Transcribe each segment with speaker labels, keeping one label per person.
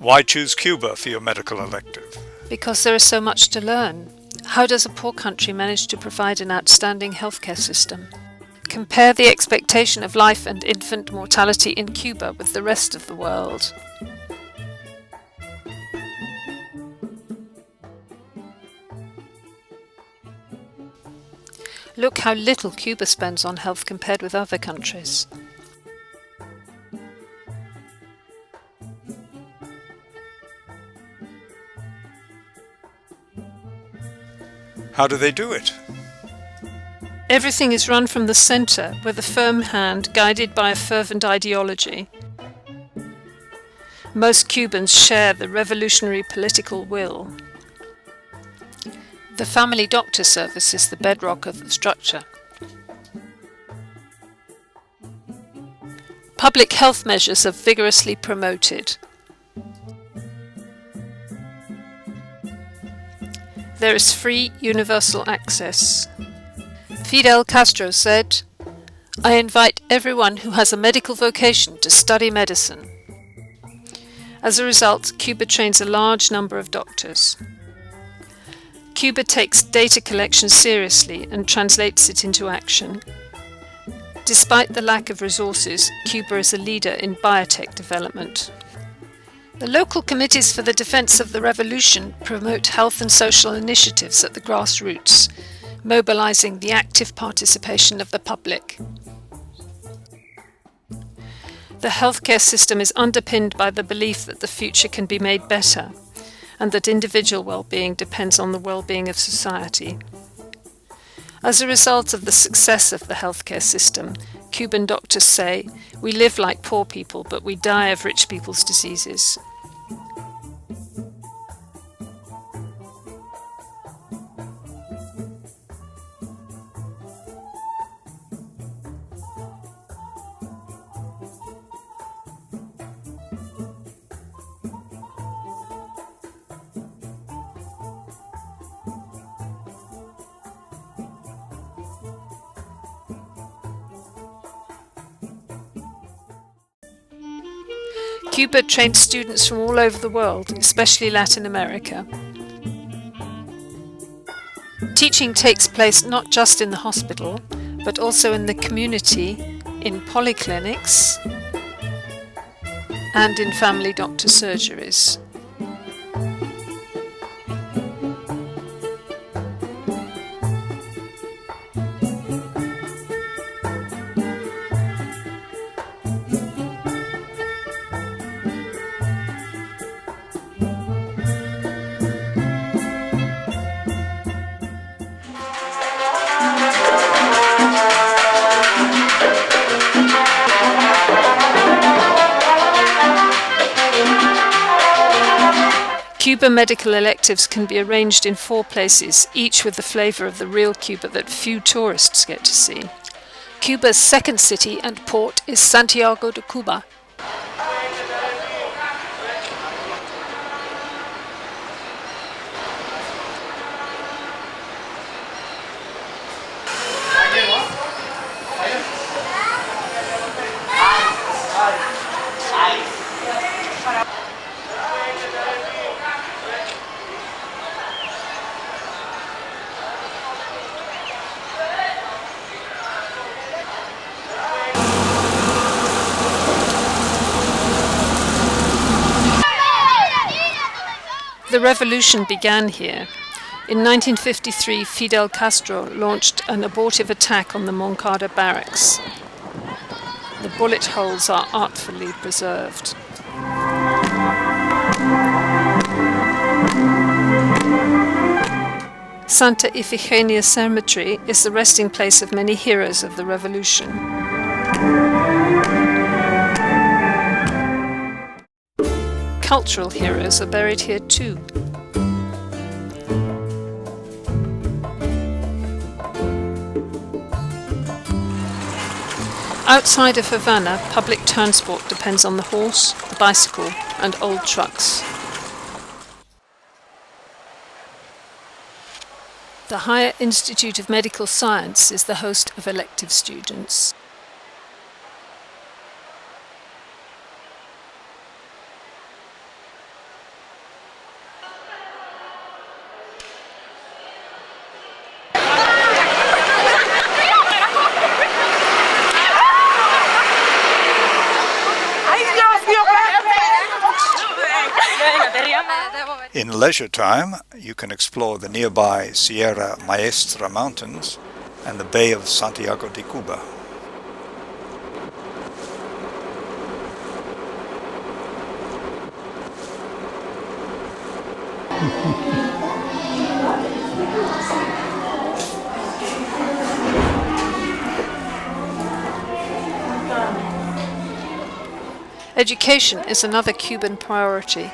Speaker 1: Why choose Cuba for your medical elective?
Speaker 2: Because there is so much to learn. How does a poor country manage to provide an outstanding healthcare system? Compare the expectation of life and infant mortality in Cuba with the rest of the world. Look how little Cuba spends on health compared with other countries.
Speaker 1: How do they do it?
Speaker 2: Everything is run from the centre, with a firm hand guided by a fervent ideology. Most Cubans share the revolutionary political will. The family doctor service is the bedrock of the structure. Public health measures are vigorously promoted. There is free universal access. Fidel Castro said, "I invite everyone who has a medical vocation to study medicine." As a result, Cuba trains a large number of doctors. Cuba takes data collection seriously and translates it into action. Despite the lack of resources, Cuba is a leader in biotech development. The local committees for the defense of the revolution promote health and social initiatives at the grassroots, mobilizing the active participation of the public. The healthcare system is underpinned by the belief that the future can be made better, and that individual well-being depends on the well-being of society. As a result of the success of the healthcare system, Cuban doctors say, "We live like poor people, but we die of rich people's diseases." Cuba trains students from all over the world, especially Latin America. Teaching takes place not just in the hospital, but also in the community, in polyclinics, and in family doctor surgeries. Cuba medical electives can be arranged in 4 places, each with the flavour of the real Cuba that few tourists get to see. Cuba's second city and port is Santiago de Cuba. The revolution began here. In 1953, Fidel Castro launched an abortive attack on the Moncada barracks. The bullet holes are artfully preserved. Santa Ifigenia Cemetery is the resting place of many heroes of the revolution. Cultural heroes are buried here too. Outside of Havana, public transport depends on the horse, the bicycle, and old trucks. The Higher Institute of Medical Science is the host of elective students.
Speaker 1: leisure time, you can explore the nearby Sierra Maestra Mountains and the Bay of Santiago de Cuba.
Speaker 2: Education is another Cuban priority.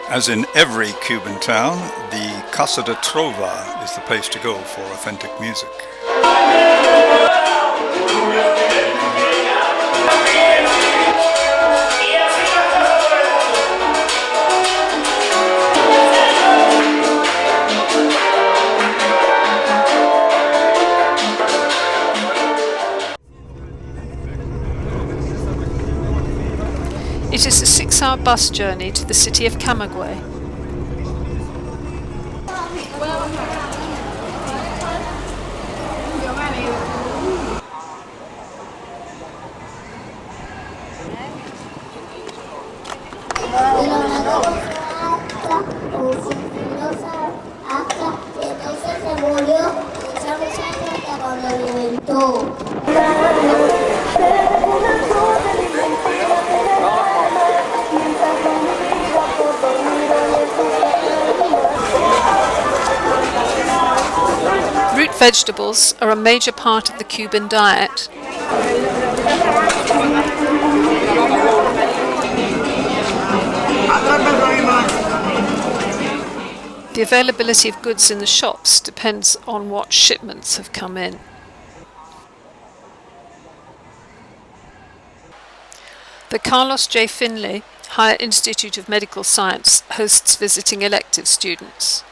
Speaker 1: As in every Cuban town, the Casa de Trova is the place to go for authentic music.
Speaker 2: It is a 6-hour bus journey to the city of Camagüey. Root vegetables are a major part of the Cuban diet. The availability of goods in the shops depends on what shipments have come in. The Carlos J. Finlay Higher Institute of Medical Science hosts visiting elective students.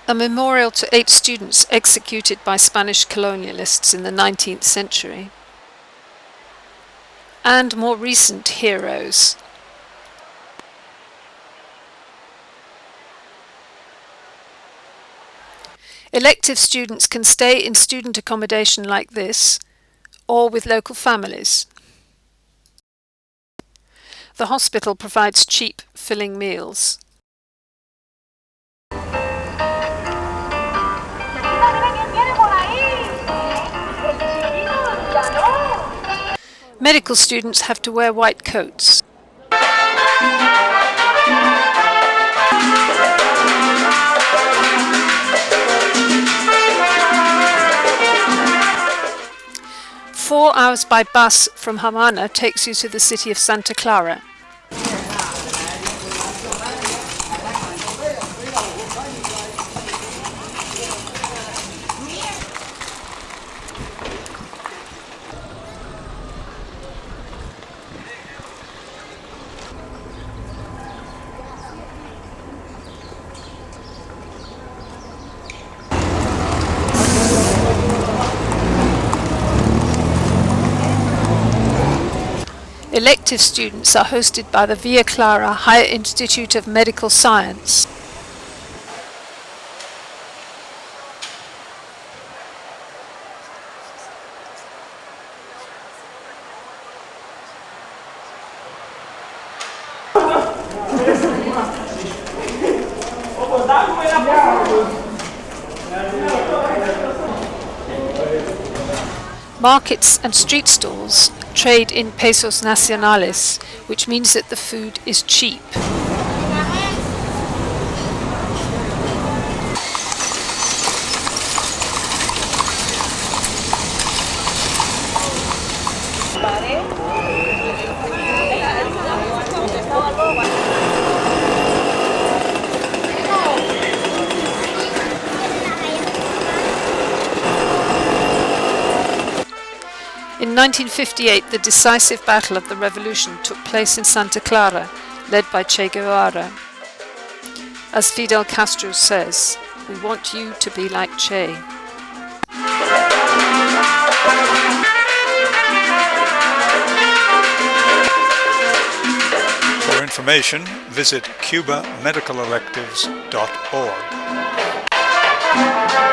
Speaker 2: A memorial to 8 students executed by Spanish colonialists in the 19th century. And more recent heroes. Elective students can stay in student accommodation like this, or with local families. The hospital provides cheap, filling meals. Medical students have to wear white coats. Four hours by bus from Havana takes you to the city of Santa Clara. Elective students are hosted by the Villa Clara Higher Institute of Medical Science. Markets and street stalls trade in pesos nacionales, which means that the food is cheap. In 1958, the decisive battle of the revolution took place in Santa Clara, led by Che Guevara. As Fidel Castro says, "We want you to be like Che."
Speaker 1: For information, visit cubamedicalelectives.org.